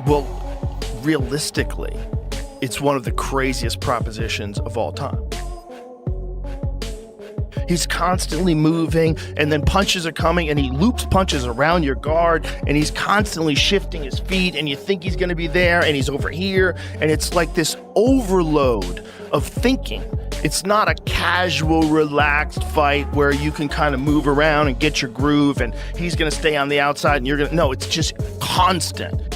Well, realistically, it's one of the craziest propositions of all time. He's constantly moving, and then punches are coming, and he loops punches around your guard, and he's constantly shifting his feet, and you think he's going to be there, and he's over here, and it's like this overload of thinking. It's not a casual, relaxed fight where you can kind of move around and get your groove, and he's going to stay on the outside, and you're going to... No, it's just constant.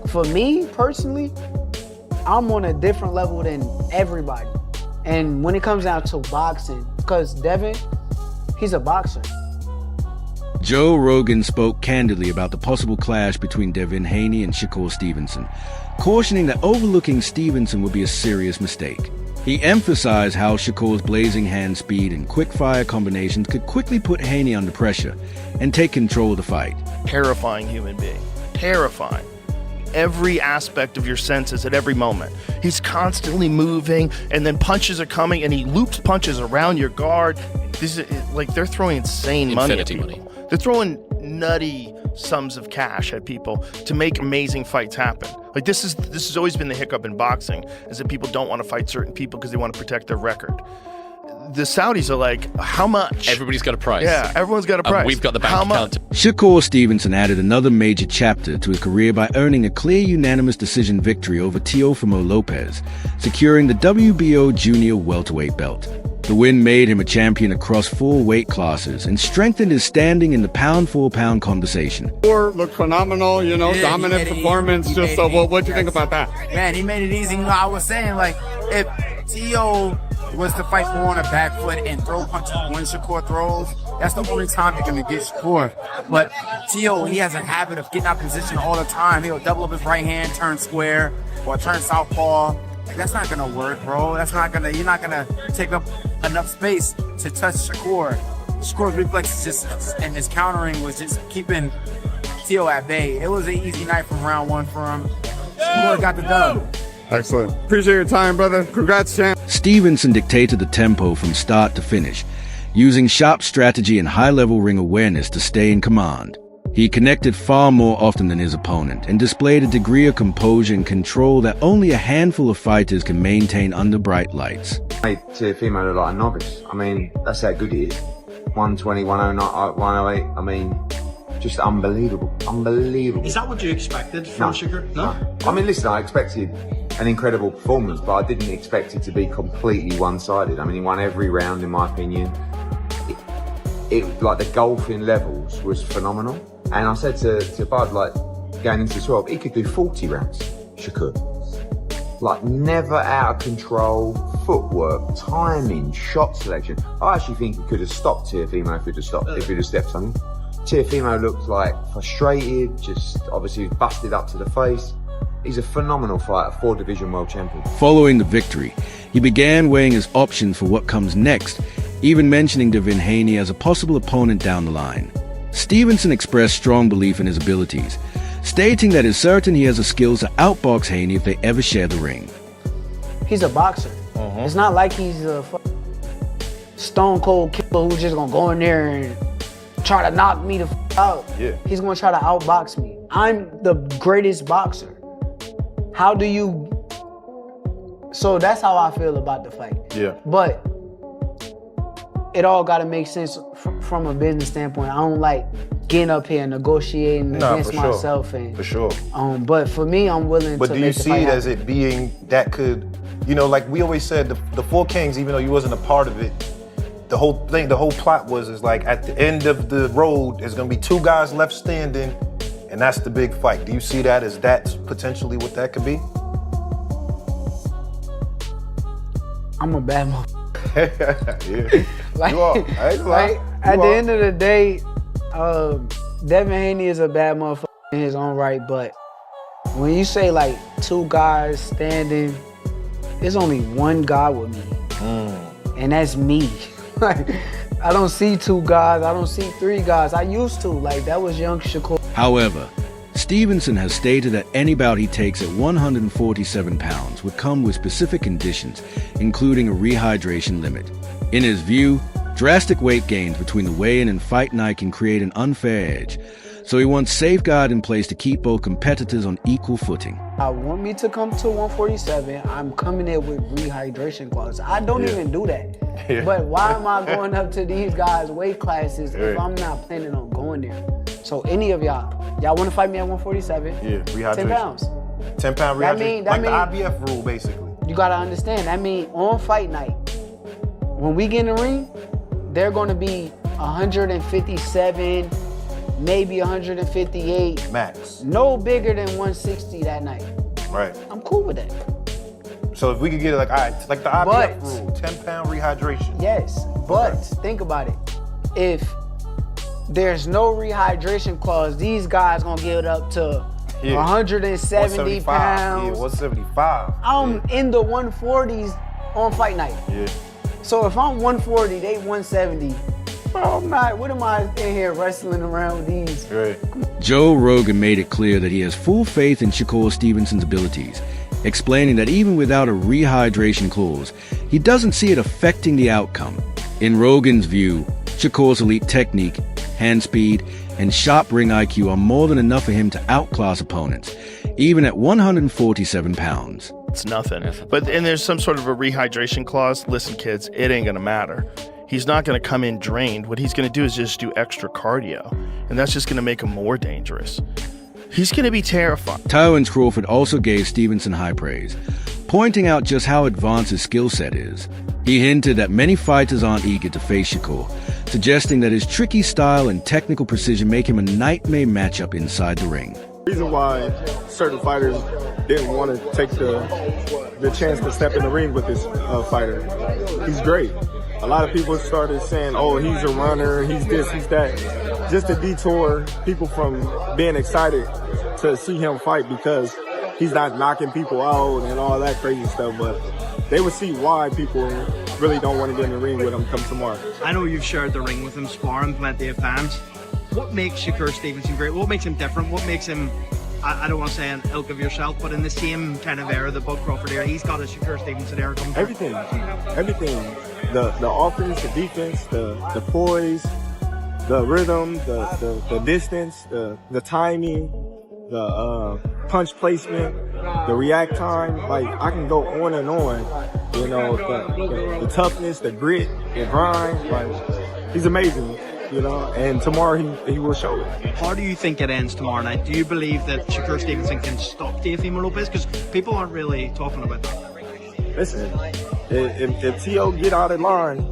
For me, personally, I'm on a different level than everybody. And when it comes down to boxing, because Devin, he's a boxer. Joe Rogan spoke candidly about the possible clash between Devin Haney and Shakur Stevenson, cautioning that overlooking Stevenson would be a serious mistake. He emphasized how Shakur's blazing hand speed and quick-fire combinations could quickly put Haney under pressure and take control of the fight. Terrifying human being. Terrifying. Every aspect of your senses at every moment. He's constantly moving, and then punches are coming, and he loops punches around your guard. This is like they're throwing insane money at people. They're throwing nutty sums of cash at people to make amazing fights happen. Like this has always been the hiccup in boxing, is that people don't want to fight certain people because they want to protect their record. The Saudis are like, how much? Everybody's got a price. Yeah, everyone's got a price. We've got the bank account. Shakur Stevenson added another major chapter to his career by earning a clear unanimous decision victory over Teofimo Lopez, securing the WBO junior welterweight belt. The win made him a champion across 4 weight classes and strengthened his standing in the pound-for-pound conversation. Looked phenomenal, dominant performance. Just so, what'd you think about that? Man, he made it easy. I was saying, like, if Teo was to fight more on a back foot and throw punches when Shakur throws, that's the only time you're going to get Shakur. But Teo, he has a habit of getting out of position all the time. He'll double up his right hand, turn square, or turn southpaw. That's not going to work, bro. You're not going to take up enough space to touch Shakur. Shakur's reflexes and his countering was just keeping Teo at bay. It was an easy night from round 1 for him. Shakur got the dub. Excellent. Appreciate your time, brother. Congrats, champ. Stevenson dictated the tempo from start to finish, using sharp strategy and high-level ring awareness to stay in command. He connected far more often than his opponent and displayed a degree of composure and control that only a handful of fighters can maintain under bright lights. Made Teofimo look like a novice. I mean, that's how good he is. 120, 109, 108. I mean, just unbelievable. Unbelievable. Is that what you expected from Shakur? No? I mean, listen, I expected an incredible performance, but I didn't expect it to be completely one-sided. I mean, he won every round, in my opinion. It like the golfing levels was phenomenal. And I said to Bud, like, going into 12, he could do 40 rounds, Shakur. Like, never out of control, footwork, timing, shot selection. I actually think he could have stopped Teofimo if he'd have stepped on him. Teofimo looked like frustrated, just obviously busted up to the face. He's a phenomenal fighter, 4-division world champion. Following the victory, he began weighing his options for what comes next, even mentioning Devin Haney as a possible opponent down the line. Stevenson expressed strong belief in his abilities, stating that it's certain he has the skills to outbox Haney if they ever share the ring. He's a boxer. It's not like he's a stone cold killer who's just gonna go in there and try to knock me the out. Yeah. He's gonna try to outbox me. I'm the greatest boxer. How do you... So that's how I feel about the fight. Yeah. But it all gotta make sense from a business standpoint. I don't like getting up here and negotiating against myself. And, for sure. But for me, I'm willing to But do you see it as it being that could, like we always said, the Four Kings, even though you wasn't a part of it, the whole plot was like at the end of the road, there's gonna be 2 guys left standing, and that's the big fight. Do you see that as that's potentially what that could be? I'm a bad motherfucker. Yeah. You are. At the end of the day, Devin Haney is a bad motherfucker in his own right, but when you say like 2 guys standing, there's only 1 guy with me, and that's me. Like, I don't see 2 guys, I don't see 3 guys. I used to, like, that was young Shakur. However, Stevenson has stated that any bout he takes at 147 pounds would come with specific conditions, including a rehydration limit. In his view, drastic weight gains between the weigh-in and fight night can create an unfair edge, so he wants safeguard in place to keep both competitors on equal footing. I want me to come to 147. I'm coming in with rehydration clause. I don't even do that. But why am I going up to these guys' weight classes if I'm not planning on going there? So any of y'all want to fight me at 147? Yeah, rehydration. 10 pounds. 10-pound rehydration. That like the IBF rule, basically. You gotta understand. That means on fight night, when we get in the ring, they're gonna be 157, maybe 158. Max. No bigger than 160 that night. Right. I'm cool with that. So if we could get it like, all right, like the IBF rule, 10-pound rehydration. Yes, but think about it. If there's no rehydration clause, these guys gonna get it up to 170 pounds. Yeah, 175. I'm in the 140s on fight night. Yeah. So if I'm 140, they 170. Bro, what am I in here wrestling around with these? Right. Joe Rogan made it clear that he has full faith in Shakur Stevenson's abilities, explaining that even without a rehydration clause, he doesn't see it affecting the outcome. In Rogan's view, Shakur's elite technique, hand speed, and sharp ring IQ are more than enough for him to outclass opponents, even at 147 pounds. It's nothing. And there's some sort of a rehydration clause. Listen, kids, it ain't gonna matter. He's not gonna come in drained. What he's gonna do is just do extra cardio, and that's just gonna make him more dangerous. He's gonna be terrifying. Tyrone Crawford also gave Stevenson high praise, pointing out just how advanced his skill set is. He hinted that many fighters aren't eager to face Shakur, suggesting that his tricky style and technical precision make him a nightmare matchup inside the ring. The reason why certain fighters didn't want to take the chance to step in the ring with this fighter. He's great. A lot of people started saying, oh, he's a runner, he's this, he's that. Just to detour people from being excited to see him fight because he's not knocking people out and all that crazy stuff. But they would see why people really don't want to get in the ring with him come tomorrow. I know you've shared the ring with him, sparring plenty of times. What makes Shakur Stevenson great? What makes him different? What makes him, I don't want to say an ilk of yourself, but in the same kind of era, the Bud Crawford era, he's got a Shakur Stevenson era coming. Everything. The offense, the defense, the poise, the rhythm, the distance, the timing, the punch placement, the react time. Like, I can go on and on. You know, the toughness, the grit, the grind. Like, he's amazing. You know, and tomorrow he will show it. How do you think it ends tomorrow night? Do you believe that Shakur Stevenson can stop Teofimo Lopez? Because people aren't really talking about that. Listen, if T.O. get out of line,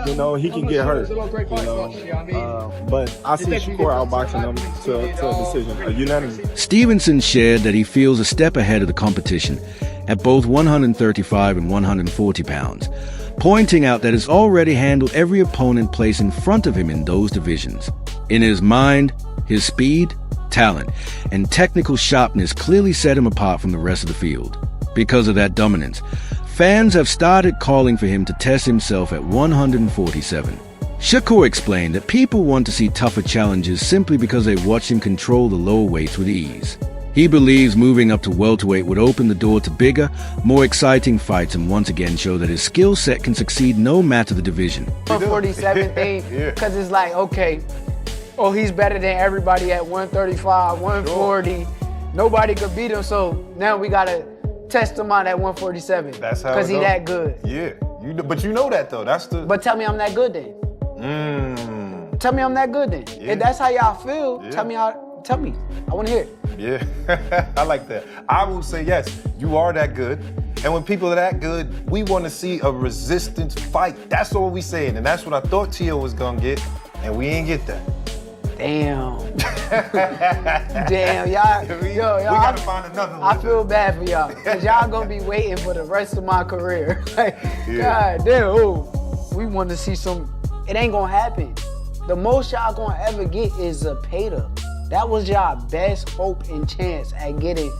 you know, he can get hurt. You know, but I see Shakur outboxing him to a decision, a unanimous. Stevenson shared that he feels a step ahead of the competition at both 135 and 140 pounds, pointing out that he's already handled every opponent placed in front of him in those divisions. In his mind, his speed, talent, and technical sharpness clearly set him apart from the rest of the field. Because of that dominance, fans have started calling for him to test himself at 147. Shakur explained that people want to see tougher challenges simply because they watch him control the lower weights with ease. He believes moving up to welterweight would open the door to bigger, more exciting fights and once again show that his skill set can succeed no matter the division. 147 thing, because it's like, okay, oh, he's better than everybody at 135, 140. Nobody could beat him, so now we got to test him out at 147. That's how. Because he that good. Yeah, but you know that though. That's the. But tell me I'm that good then. Tell me I'm that good then. Yeah. If that's how y'all feel, tell me. I want to hear it. Yeah, I like that. I will say yes, you are that good. And when people are that good, we want to see a resistance fight. That's all we saying, and that's what I thought T.O. was gonna get, and we ain't get that. Damn. Damn, y'all. We gotta find another one. I feel bad for y'all, because y'all gonna be waiting for the rest of my career. Like, God damn, we want to see some, it ain't gonna happen. The most y'all gonna ever get is a Zepeda. That was y'all best hope and chance at getting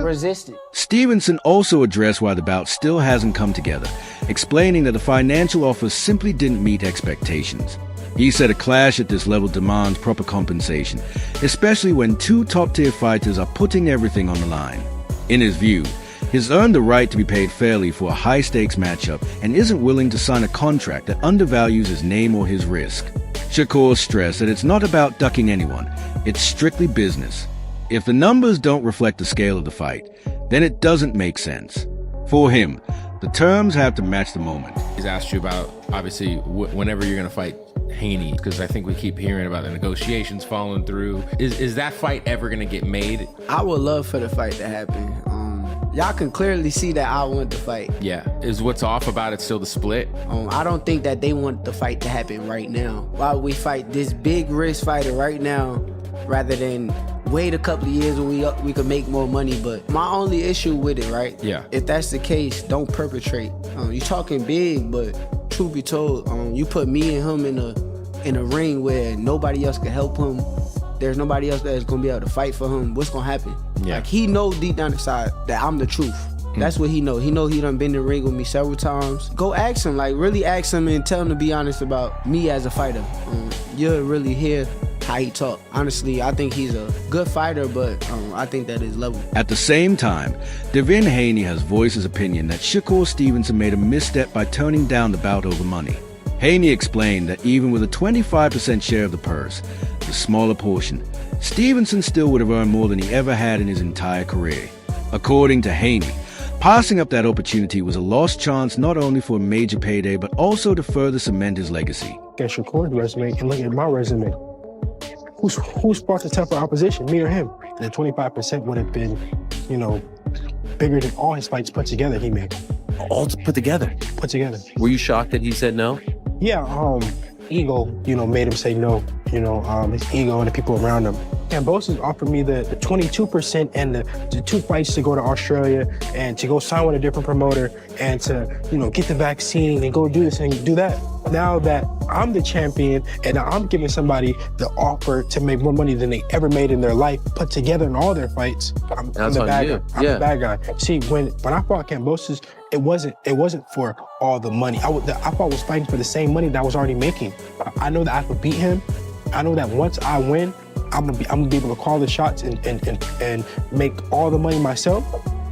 resistant. Stevenson also addressed why the bout still hasn't come together, explaining that the financial offer simply didn't meet expectations. He said a clash at this level demands proper compensation, especially when two top-tier fighters are putting everything on the line. In his view, he's earned the right to be paid fairly for a high-stakes matchup and isn't willing to sign a contract that undervalues his name or his risk. Shakur stressed that it's not about ducking anyone, it's strictly business. If the numbers don't reflect the scale of the fight, then it doesn't make sense. For him, the terms have to match the moment. He's asked you about, obviously, whenever you're going to fight Haney, because I think we keep hearing about the negotiations falling through. Is that fight ever going to get made? I would love for the fight to happen. Y'all can clearly see that I want the fight. Yeah. Is what's off about it still the split? I don't think that they want the fight to happen right now. Why would we fight this big risk fighter right now rather than wait a couple of years when we could make more money? But my only issue with it, right? Yeah. If that's the case, don't perpetrate. You talking big, but truth be told, you put me and him in a ring where nobody else can help him. There's nobody else that's gonna be able to fight for him. What's gonna happen? Yeah. Like, he knows deep down inside that I'm the truth. That's what he know. He know he done been in the ring with me several times. Go ask him, like really ask him and tell him to be honest about me as a fighter. You'll really hear how he talk. Honestly, I think he's a good fighter, but I think that is level. At the same time, Devin Haney has voiced his opinion that Shakur Stevenson made a misstep by turning down the bout over money. Haney explained that even with a 25% share of the purse, the smaller portion, Stevenson still would have earned more than he ever had in his entire career. According to Haney, passing up that opportunity was a lost chance not only for a major payday, but also to further cement his legacy. Look at Shakur's resume and look at my resume. Who's brought the tougher opposition, me or him? And the 25% would have been, bigger than all his fights put together he made. All put together? Put together. Were you shocked that he said no? Yeah, ego, made him say no. His ego and the people around him. Kambosos offered me the 22% and the 2 fights to go to Australia and to go sign with a different promoter and to, get the vaccine and go do this and do that. Now that I'm the champion and I'm giving somebody the offer to make more money than they ever made in their life, put together in all their fights, I'm the bad guy. I'm the bad guy. See, when I fought Kambosos, it wasn't for all the money. I thought I was fighting for the same money that I was already making. I know that I could beat him. I know that once I win, I'm gonna be able to call the shots and make all the money myself.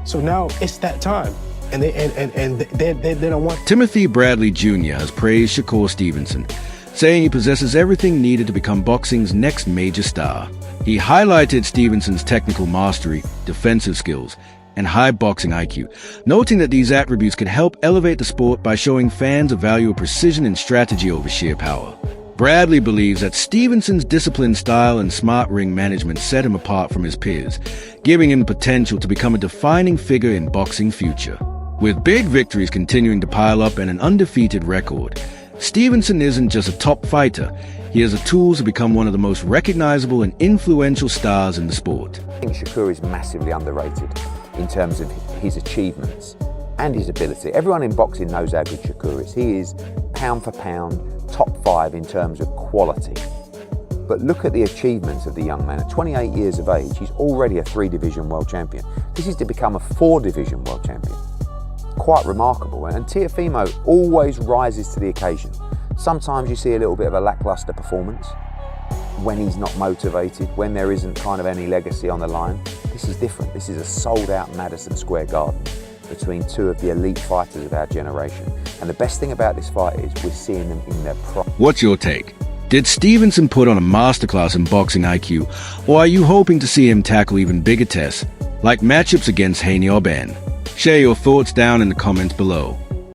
So now it's that time. And they don't want. Timothy Bradley Jr. has praised Shakur Stevenson, saying he possesses everything needed to become boxing's next major star. He highlighted Stevenson's technical mastery, defensive skills, and high boxing IQ, noting that these attributes could help elevate the sport by showing fans a value of precision and strategy over sheer power. Bradley believes that Stevenson's disciplined style and smart ring management set him apart from his peers, giving him the potential to become a defining figure in boxing future. With big victories continuing to pile up and an undefeated record, Stevenson isn't just a top fighter, he has the tools to become one of the most recognizable and influential stars in the sport. I think Shakur is massively underrated in terms of his achievements and his ability. Everyone in boxing knows how good Shakur is. He is pound for pound, top 5 in terms of quality. But look at the achievements of the young man. At 28 years of age, he's already a 3-division world champion. This is to become a 4-division world champion. Quite remarkable. And Teofimo always rises to the occasion. Sometimes you see a little bit of a lackluster performance when he's not motivated, when there isn't kind of any legacy on the line. This is different. This is a sold-out Madison Square Garden between 2 of the elite fighters of our generation. And the best thing about this fight is we're seeing them in their prime. What's your take? Did Stevenson put on a masterclass in boxing IQ, or are you hoping to see him tackle even bigger tests, like matchups against Haney or Ben? Share your thoughts down in the comments below.